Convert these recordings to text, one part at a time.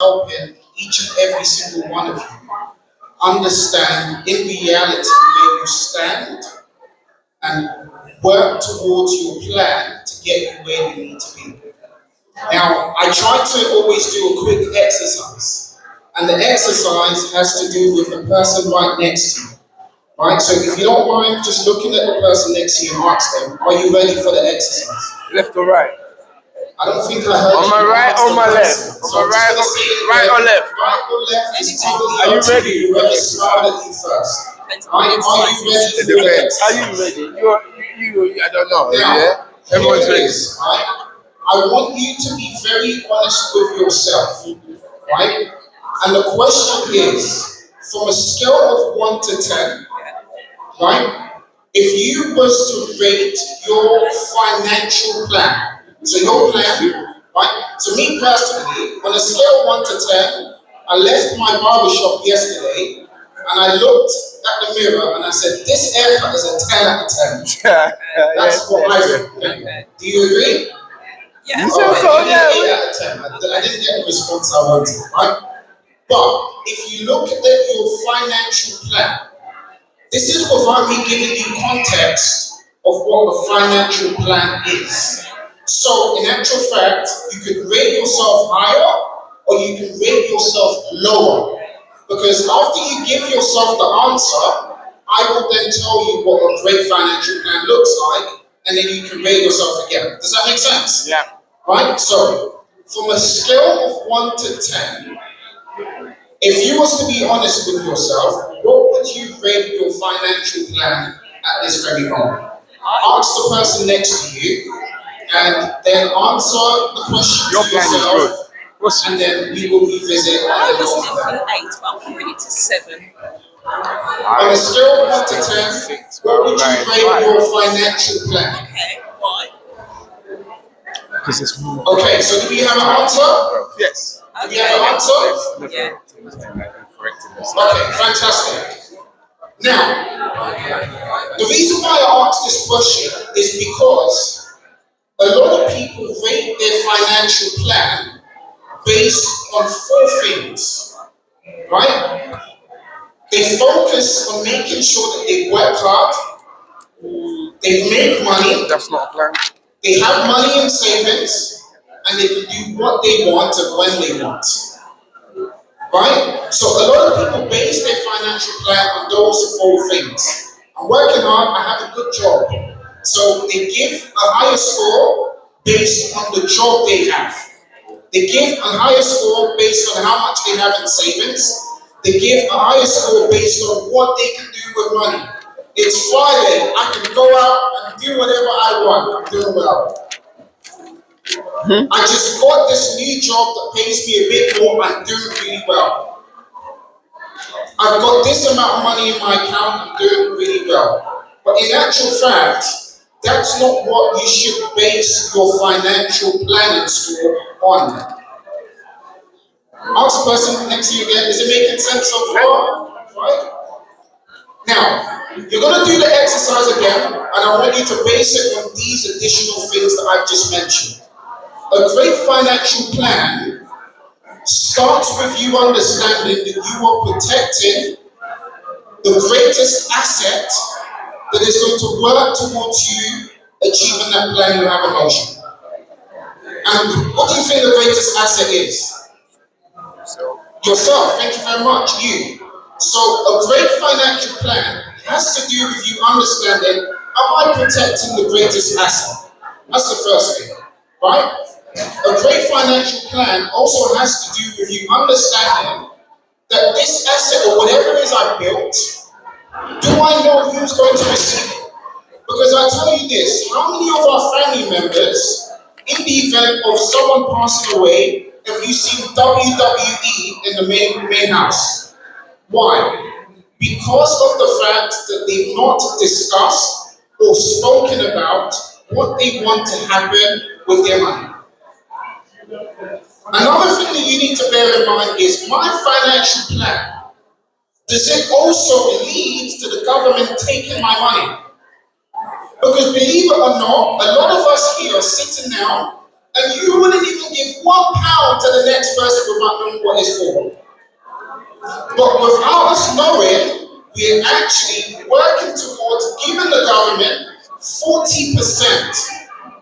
helping each and every single one of you understand in reality where you stand and work towards your plan to get you where you need to be. Now, I try to always do a quick exercise, and the exercise has to do with the person right next to you. Right? So if you don't mind just looking at the person next to you and ask them, are you ready for the exercise? Left or right? I don't think I heard On you my right ask or the my left? person. On So my I'm just right going or to say it right or again. left? Right or left is totally Are you up to ready? you. Whoever smiled at you first. Right? Are you ready It for the depends. Are you exercise? ready? You. I don't know. Now, Yeah. here Everyone's it ready. is, right? I want you to be very honest with yourself, right? And the question is, from a scale of 1 to 10, right? If you was to rate your financial plan, so your plan, right? So me personally, on a scale of 1 to 10, I left my barbershop yesterday and I looked at the mirror and I said, this haircut is a 10 out of 10. That's what I think. Do you agree? Yeah. You said so, Alright, yeah. 8 out of 10. I didn't get the response I wanted, right? But if you look at your financial plan, this is without me giving you context of what a financial plan is. So, in actual fact, you could rate yourself higher or you can rate yourself lower. Because after you give yourself the answer, I will then tell you what a great financial plan looks like, and then you can rate yourself again. Does that make sense? Yeah. Right? So, from a scale of 1 to 10, if you was to be honest with yourself, what would you rate your financial plan at this very moment? Ask the person next to you and then answer the question Your to plan is good. yourself, and then we will revisit I and was go from thinking there. 8, but I'm bring it to 7. On a scale of 1 to 10, what would you rate your financial plan? Okay, why? Because it's more. Okay, so do we have an answer? Yes. Do we have an answer? Yeah. Okay, fantastic. Now, the reason why I asked this question is because a lot of people rate their financial plan based on 4 things, right? They focus on making sure that they work hard, they make money, That's not a plan. they have money in savings, and they can do what they want and when they want. Right? So a lot of people base their financial plan on those 4 things. I'm working hard, I have a good job. So they give a higher score based on the job they have. They give a higher score based on how much they have in savings. They give a higher score based on what they can do with money. It's Friday, I can go out and do whatever I want. I'm doing well. I just got this new job that pays me a bit more. I'm doing really well. I've got this amount of money in my account. I'm doing really well. But in actual fact, that's not what you should base your financial planning score on. Ask the person next to you again. Is it making sense so far? Right? Now, you're going to do the exercise again, and I want you to base it on these additional things that I've just mentioned. A great financial plan starts with you understanding that you are protecting the greatest asset that is going to work towards you achieving that plan you have in motion. And what do you think the greatest asset is? Yourself. Thank you very much. You. So a great financial plan has to do with you understanding, am I protecting the greatest asset? That's the first thing, right? A great financial plan also has to do with you understanding that this asset or whatever it is I built, do I know who's going to receive it? Because I tell you this, how many of our family members, in the event of someone passing away, have you seen WWE in the main house? Why? Because of the fact that they've not discussed or spoken about what they want to happen with their money. Another thing that you need to bear in mind is my financial plan. Does it also lead to the government taking my money? Because believe it or not, a lot of us here are sitting down and you wouldn't even give £1 to the next person without knowing what it's for. But without us knowing, we're actually working towards giving the government 40%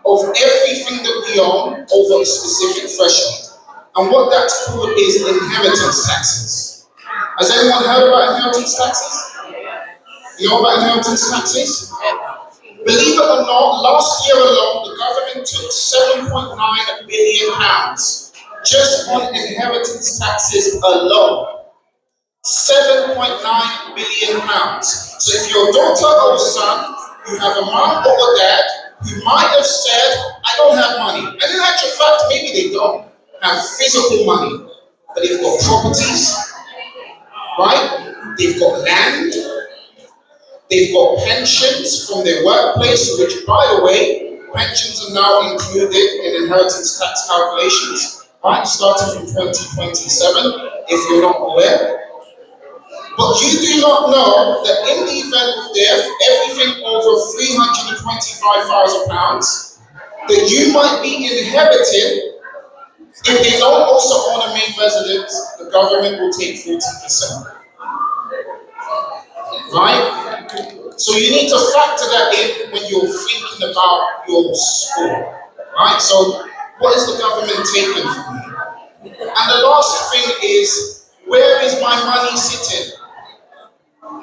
of everything that we own over a specific threshold. And what that's called is inheritance taxes. Has anyone heard about inheritance taxes? You know about inheritance taxes? Believe it or not, last year alone, the government took £7.9 billion just on inheritance taxes alone. £7.9 billion. So if your daughter or son, you have a mom or a dad who might have said, I don't have money. And in actual fact, maybe they don't have physical money, but they've got properties, right? They've got land, they've got pensions from their workplace, which, by the way, pensions are now included in inheritance tax calculations, right? Starting from 2027, if you're not aware. But you do not know that in the event of death, everything over £325,000 that you might be inheriting, if they don't also own a main residence, the government will take 40%. Right? So you need to factor that in when you're thinking about your score. Right? So what is the government taking from you? And the last thing is, where is my money sitting?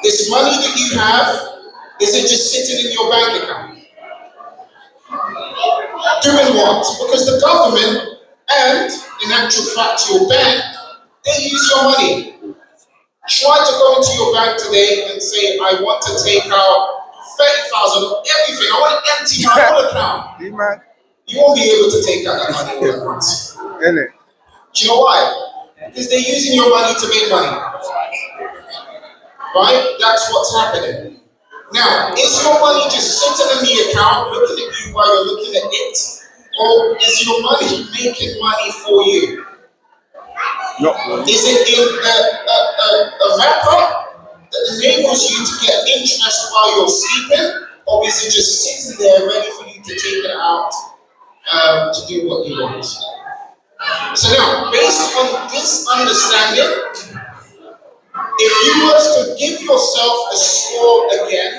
This money that you have, is it just sitting in your bank account? Doing what? Because the government and, in actual fact, your bank, they use your money. Try to go into your bank today and say, I want to take out 30,000 of everything. I want to empty my whole account. You won't be able to take out that money all at once. Do you know why? Because they're using your money to make money. Right? That's what's happening. Now, is your money just sitting in the account looking at you while you're looking at it? Or is your money making money for you? Is it in a wrapper that enables you to get interest while you're sleeping? Or is it just sitting there ready for you to take it out to do what you want? So now, based on this understanding, if you were to give yourself a score again,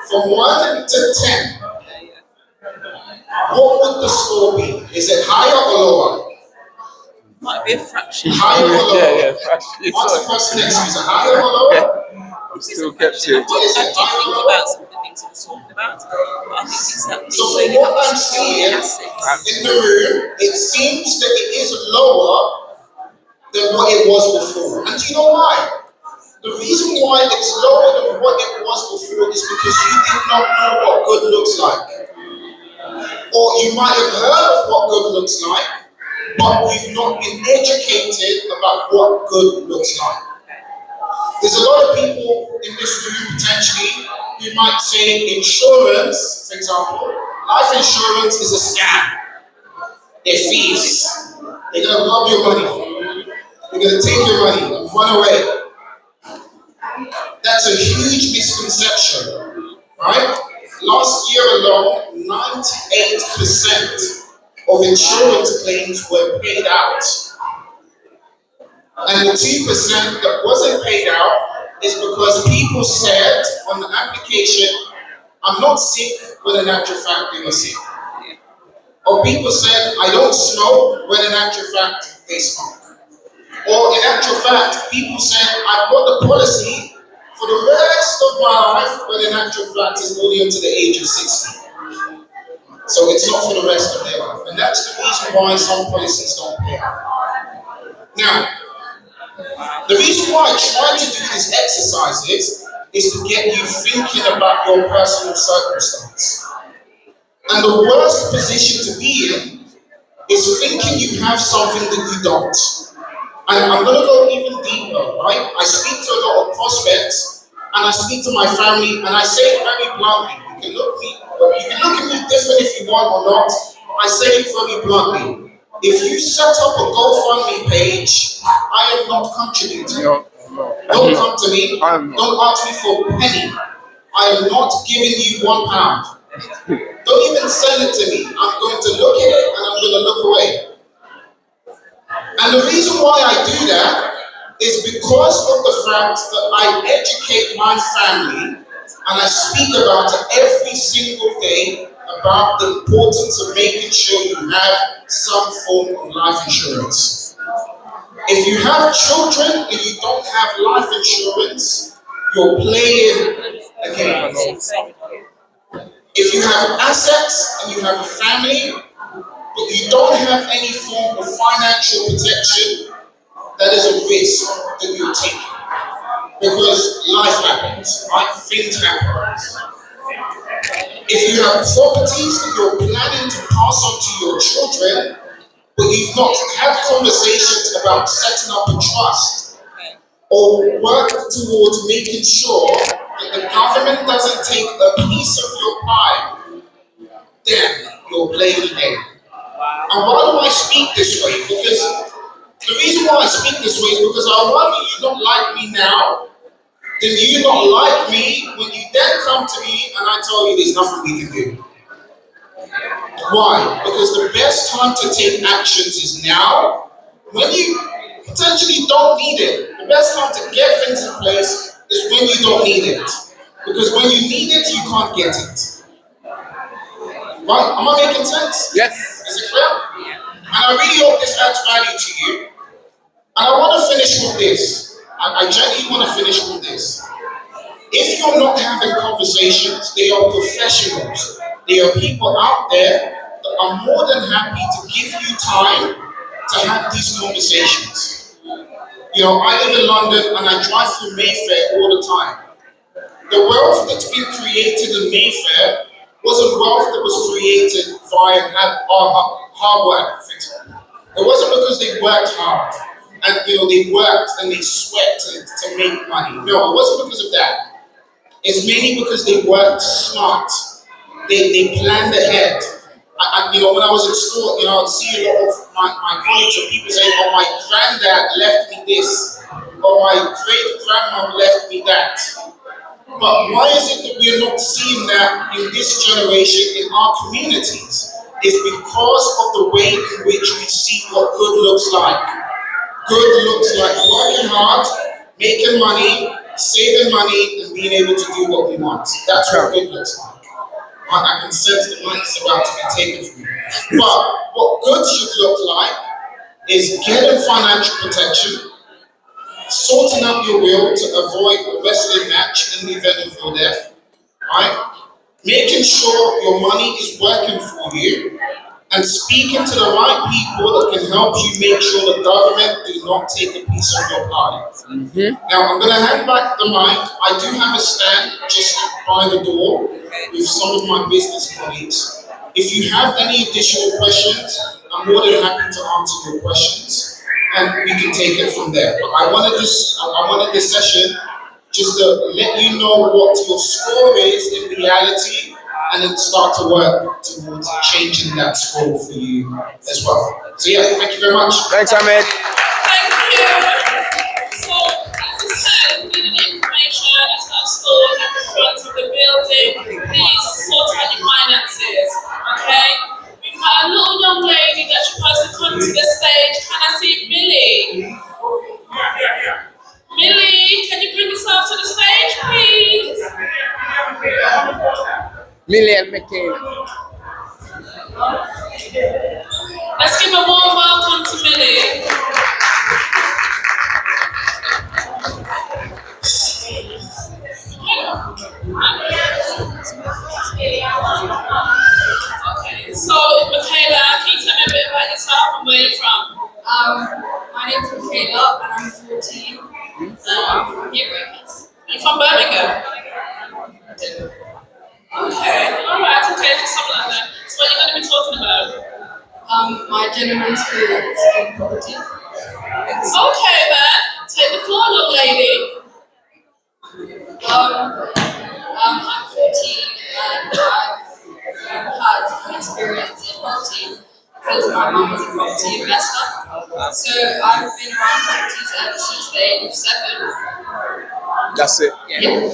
from 1 to 10, what would the score be? Is it higher or lower? Might be a fraction. Higher or lower? Yeah, What's the person next to you? Is it higher or lower? I'm still kept it. What is I it? do Higher or think lower? about some of the things he was talking about, but I think it's that So where from you have what I'm to secure seeing the assets. in the room, it seems that it is lower than what it was before. And do you know why? The reason why it's lower than what it was before is because you did not know what good looks like. Or you might have heard of what good looks like, but you've not been educated about what good looks like. There's a lot of people in this room potentially who might say insurance, for example, life insurance is a scam. They're thieves. They're going to rob your money. They're going to take your money and run away. That's a huge misconception, right? Last year alone, 98% of insurance claims were paid out. And the 2% that wasn't paid out is because people said on the application, I'm not sick, when in actual fact they were sick. Or people said, I don't smoke, when in actual fact they smoke. Or in actual fact, people said, I've got the policy for the rest of my life, when in actual fact it's only until the age of 60. So it's not for the rest of their life. And that's the reason why some policies don't pay out. Now, the reason why I try to do these exercises is to get you thinking about your personal circumstance. And the worst position to be in is thinking you have something that you don't. And I'm going to go even deeper, right? I speak to a lot of prospects, and I speak to my family, and I say it very bluntly. You can look at me different if you want or not. I say it very bluntly. If you set up a GoFundMe page, I am not contributing. Don't come to me. Don't ask me for a penny. I am not giving you £1. Don't even send it to me. I'm going to look at it and I'm going to look away. And the reason why I do that is because of the fact that I educate my family and I speak about it every single day about the importance of making sure you have some form of life insurance. If you have children and you don't have life insurance, you're playing a game. If you have assets and you have a family, but you don't have any form of financial protection, that is a risk that you're taking. Because life happens, right? Things happen. If you have properties that you're planning to pass on to your children, but you've not had conversations about setting up a trust or work towards making sure that the government doesn't take a piece of your pie, then you're playing the game. And why do I speak this way? Because the reason why I speak this way is because I rather you don't like me now than you not like me when you then come to me and I tell you there's nothing we can do. Why? Because the best time to take actions is now when you potentially don't need it. The best time to get things in place is when you don't need it. Because when you need it, you can't get it. Right? Am I making sense? Yes. Is it clear? And I really hope this adds value to you. And I want to finish with this. I genuinely want to finish with this. If you're not having conversations, they are professionals. They are people out there that are more than happy to give you time to have these conversations. You know, I live in London and I drive through Mayfair all the time. The wealth that's been created in Mayfair wasn't wealth that was created via hard work. It wasn't because they worked hard and they worked and they sweated to make money. No, it wasn't because of that. It's mainly because they worked smart. They planned ahead. When I was in school, I'd see a lot of my colleagues or people saying, "Oh, my granddad left me this," or "My great grandmother left me that." But why is it that we're not seeing that in this generation in our communities? It's because of the way in which we see what good looks like. Good looks like working hard, making money, saving money, and being able to do what we want. That's what good looks like. I can sense the mic is about to be taken from you. But what good should look like is getting financial protection, sorting out your will to avoid a wrestling match in the event of your death, right? Making sure your money is working for you, and speaking to the right people that can help you make sure the government do not take a piece of your pie. Now I'm going to hand back the mic. I do have a stand just by the door with some of my business colleagues. If you have any additional questions, I'm more than happy to answer your questions, and we can take it from there. But I wanted this session just to let you know what your score is in reality, and then start to work towards changing that score for you as well. So yeah, thank you very much. Thanks, Ahmed. Thank you. So, as I said, we need information is not stored at the front of the building. Please sort out your finances, okay? We've got a little young lady that's supposed to come to the stage. Can I see Millie? Millie, can you bring yourself to the stage, please? Million McCain. Let's give a warm welcome to Millie. Okay, so Michaela, can you tell me a bit about yourself and where you're from? My name's Michaela and I'm 14. I'm from here, You're from Birmingham? Okay, alright, okay, just something like that. So what are you going to be talking about? My general experience in property. Okay then, take the floor, little lady. I'm 14 and I've had an experience in property because my mum was a property investor. So I've been around properties ever since the age of 7. That's it. Yeah.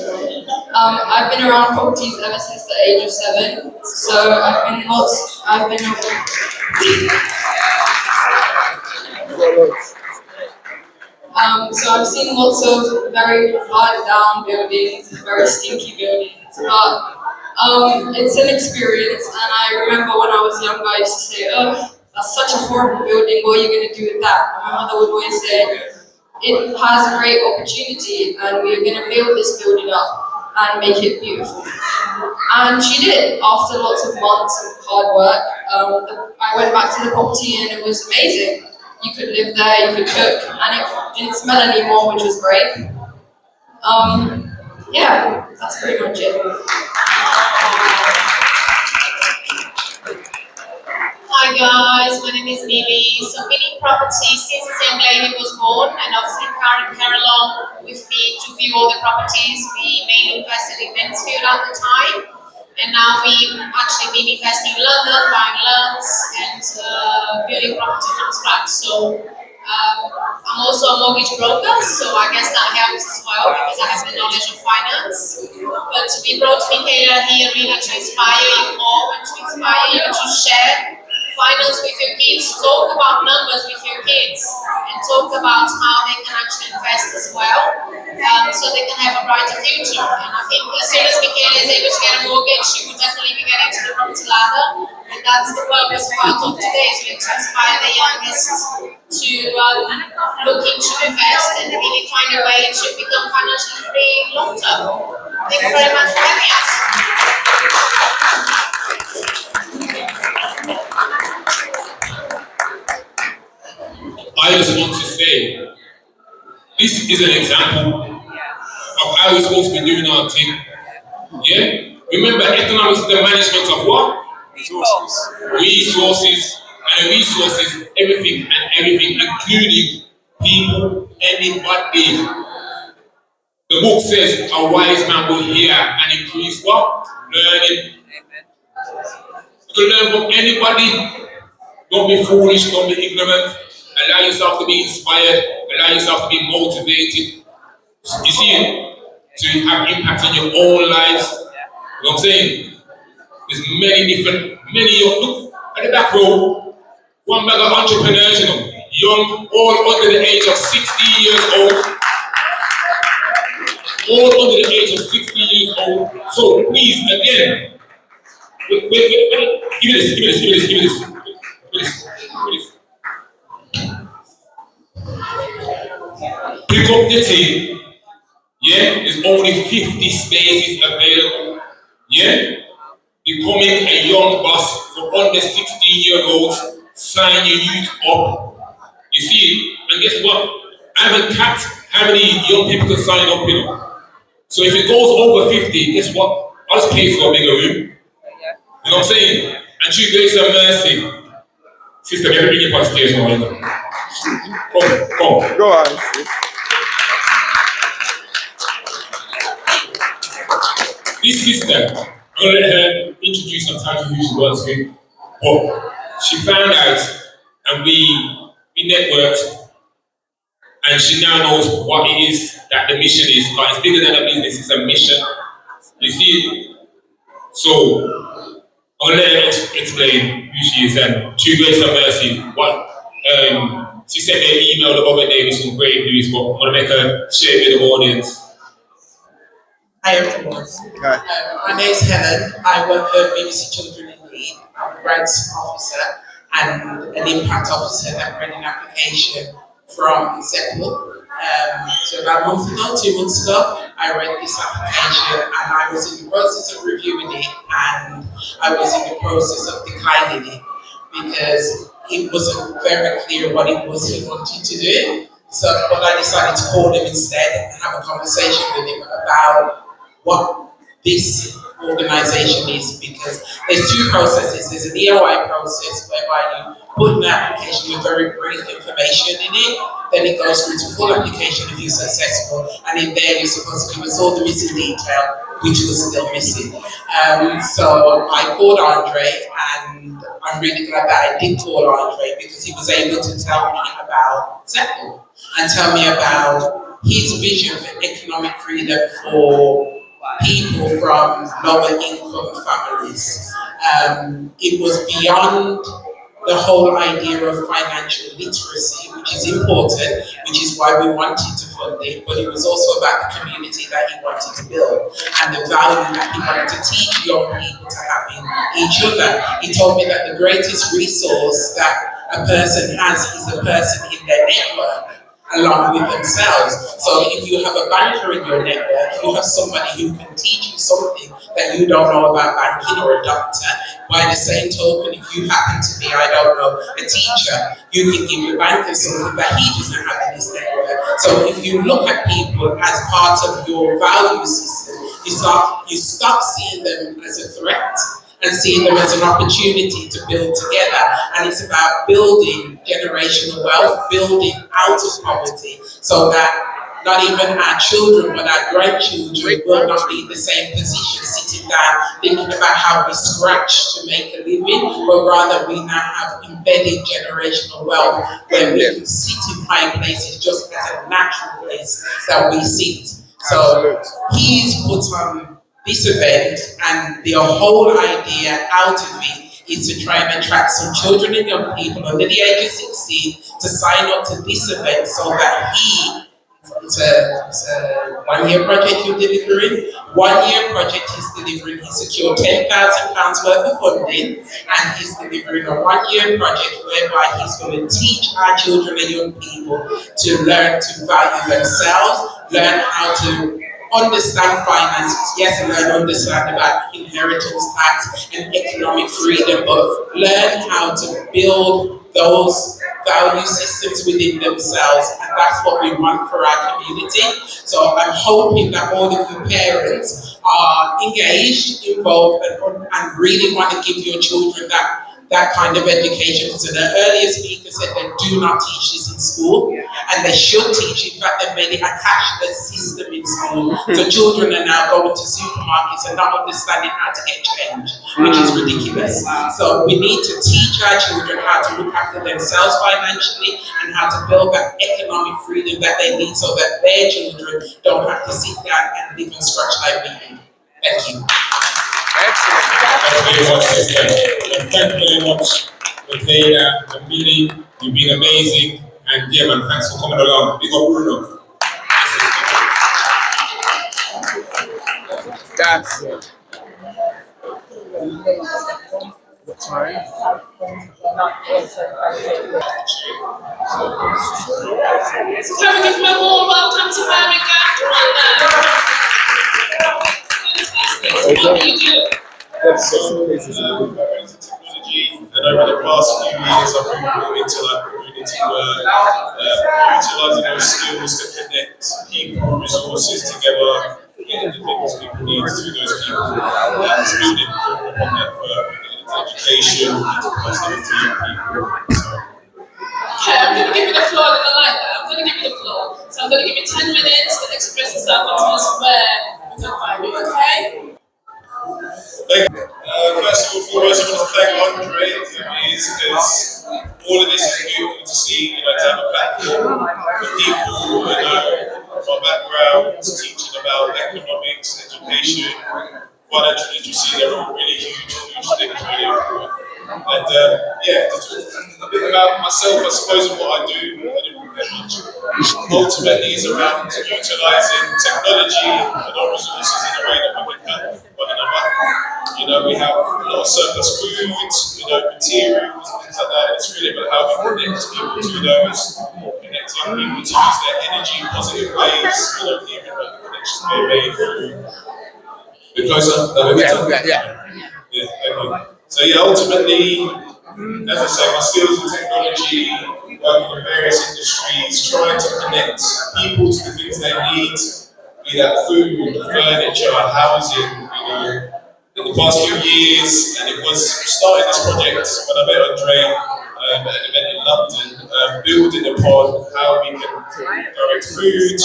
I've been around properties ever since the age of 7. So I've seen lots of very hard down buildings, very stinky buildings, but it's an experience. And I remember when I was younger, I used to say, "Oh, that's such a horrible building. What are you going to do with that?" And my mother would always say, "It has a great opportunity, and we're going to build this building up and make it beautiful." And she did. After lots of months of hard work, I went back to the property and it was amazing. You could live there, you could cook, and it didn't smell anymore, which was great. Yeah, that's pretty much it. Hi guys, my name is Mimi. So Mimi Property, since this young lady was born, and obviously carried along with me to view all the properties. We mainly invested in Mansfield at the time, and now we've actually been investing in London, buying lands and building properties from scratch. So I'm also a mortgage broker, so I guess that helps as well because I have the knowledge of finance. But we brought Michaela here really to inspire you all and to inspire you to share finance with your kids, talk about numbers with your kids, and talk about how they can actually invest as well, so they can have a brighter future. And I think as soon as Michaela is able to get a mortgage, she will definitely be getting to the property ladder. And that's the purpose of our talk today, is really to inspire the youngest to look into invest and really find a way to become financially free long term. Thank you very much for having us. I just want to say, this is an example of how we're supposed to be doing our thing. Yeah? Remember, economics is the management of what? Resources. Resources. And resources, everything, including people, anybody. The book says a wise man will hear and increase what? Learning. You can learn from anybody. Don't be foolish, don't be ignorant. Allow yourself to be inspired, allow yourself to be motivated. You see it? To have impact on your own lives. You know what I'm saying? There's many young, look at the back row. One bag of entrepreneurs, you know, young, all under the age of 60 years old. All under the age of 60 years old. So please, again, wait. Give me this. Pick up the team. Yeah, there's only 50 spaces available. Yeah, becoming a young boss for under 16-year-olds. Sign your youth up. You see, and guess what? I haven't capped how many young people can sign up, you know. So if it goes over 50, guess what? I'll just pay for a bigger room. You know what I'm saying? And through grace and mercy, sister, let me bring you past stage now. Come. Go on, sis. This sister, I'm gonna let her introduce and tell you who she was with. But she found out and we networked, and she now knows what it is that the mission is. Because it's bigger than a business, it's a mission. You see it? So I'm gonna let her explain who she is and through grace and mercy. She sent me an email the other day with some great news, but I'm gonna make her share it with the audience. Hi everyone. Hi. My name is Helen. I work at BBC Children in Need. I'm a grants officer and an impact officer that ran an application from Zeppel. So about a month ago, 2 months ago, I read this application and I was in the process of reviewing it and I was in the process of declining it because it wasn't very clear what it was he wanted to do. So what I decided to call him instead and have a conversation with him about what this organization is, because there's two processes. There's an EOI process whereby you put in the application with very brief information in it, then it goes through to full application if you're successful, and in there you're supposed to give us all the missing detail, which was still missing. So I called Andre, and I'm really glad that I did call Andre because he was able to tell me about Zeppel and tell me about his vision for economic freedom for people from lower income families. It was beyond the whole idea of financial literacy, which is important, which is why we wanted to fund it, but it was also about the community that he wanted to build and the value that he wanted to teach young people to have in each other. He told me that the greatest resource that a person has is the person in their network along with themselves. So if you have a banker in your network, you have somebody who can teach you something that you don't know about banking, or a doctor. By the same token, if you happen to be, I don't know, a teacher, you can give the banker something that he doesn't have in his network. So if you look at people as part of your value system, you stop seeing them as a threat and seeing them as an opportunity to build together. And it's about building generational wealth, building out of poverty, so that not even our children, but our grandchildren will not be in the same position, sitting down thinking about how we scratch to make a living, but rather we now have embedded generational wealth where we can sit in high places just as a natural place that we sit. So he's put on this event, and the whole idea out of it is to try and attract some children and young people under the age of 16 to sign up to this event, so that it's a 1 year project you're delivering. 1 year project he's delivering. He secured £10,000 worth of funding, and he's delivering a 1 year project whereby he's going to teach our children and young people to learn to value themselves, learn how to understand finances. Yes, learn understand about inheritance tax and economic freedom, but learn how to build those value systems within themselves, and that's what we want for our community. So I'm hoping that all of you parents are engaged, involved, and really want to give your children that kind of education. Because the earlier speaker said they do not teach this in school, and they should teach it. In fact, they've made it a cashless system in school. So children are now going to supermarkets and not understanding how to get change, which is ridiculous. So we need to teach our children how to look after themselves financially and how to build that economic freedom that they need, so that their children don't have to sit down and live and scratch like we do. Thank you. Excellent. Thank you very much, sister. And thank you very much, Matea and Billy. You've been amazing. And yeah, man, thanks for coming along. Big up Bruno. That's it. Sorry. So can we give him a warm welcome to Birmingham? Come on now. Fantastic. So what do you do? Technology, and over the past few years, I've been brought into like community work, utilising those skills to connect people, resources together, getting the things people need through those people, and it's building upon that for education, mental positivity of people. So, Okay, I'm going to give you the floor. I like that. I'm going to give you the floor. So I'm going to give you 10 minutes to express yourself and tell us where we can find you, okay? thank you. First and foremost, I want to thank Andre, because all of this is beautiful to see, to have a platform for people who know my background, teaching about economics, education, financial literacy. They're all really huge things, really important. And yeah, to talk a bit about myself, I suppose, and what I do. I didn't prepare much. Ultimately, it's around utilising technology and our resources in a way that we can help one another. We have a lot of surplus food, materials, things like that. It's really about how we connect people to those, connecting people to use their energy in positive ways, hearing about the connections being made through. Bit closer? Yeah. Yeah, okay. So yeah, ultimately, as I say, my skills in technology, working in various industries, trying to connect people to the things they need, be that food, furniture, housing, in the past few years, and it was starting this project when I met Andre at an event in London, building upon how we can direct food,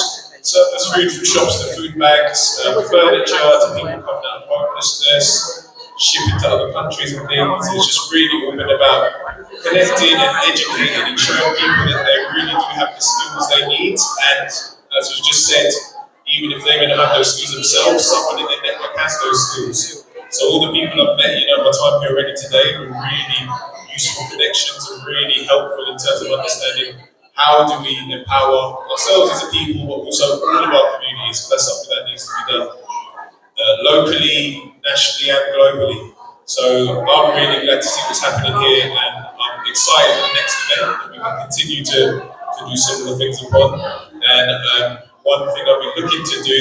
surplus food from shops to food banks, furniture to people coming out of homelessness, shipping to other countries and things. It's just really all been about connecting and educating and showing people that they really do have the skills they need. And as was just said, even if they may not have those skills themselves, someone in their network has those skills. So all the people I've met, my time here already today were really useful connections and really helpful in terms of understanding how do we empower ourselves as a people, but also all of our communities. That's something that needs to be done locally, nationally, and globally. So I'm really glad to see what's happening here, and I'm excited for the next event that we can continue to do similar things upon. And one thing I've been looking to do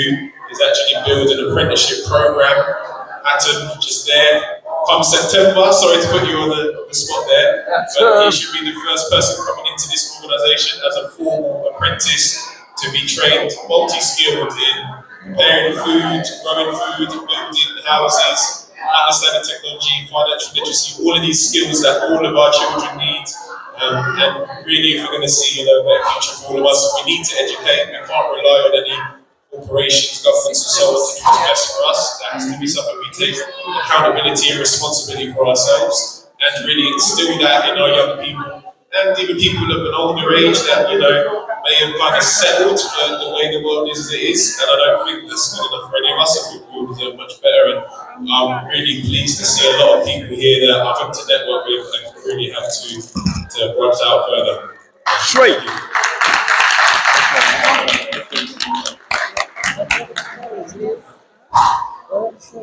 is actually build an apprenticeship program pattern just there. Come September, sorry to put you on the spot there, but you should be the first person coming into this organisation as a formal apprentice to be trained, multi-skilled in preparing food, growing food, building houses, understanding technology, financial literacy, all of these skills that all of our children need. And really, if we're going to see a better future for all of us, we need to educate. We can't rely on any corporations, governments, and so on to do what's best for us. That has to be something we take accountability and responsibility for ourselves, and really instill that in our young people, and even people of an older age that may have kind of settled for the way the world is as it is. And I don't think that's good enough for any of us. I think we all deserve much better. And I'm really pleased to see a lot of people here that I hope to network with and really help to branch out further. Straight.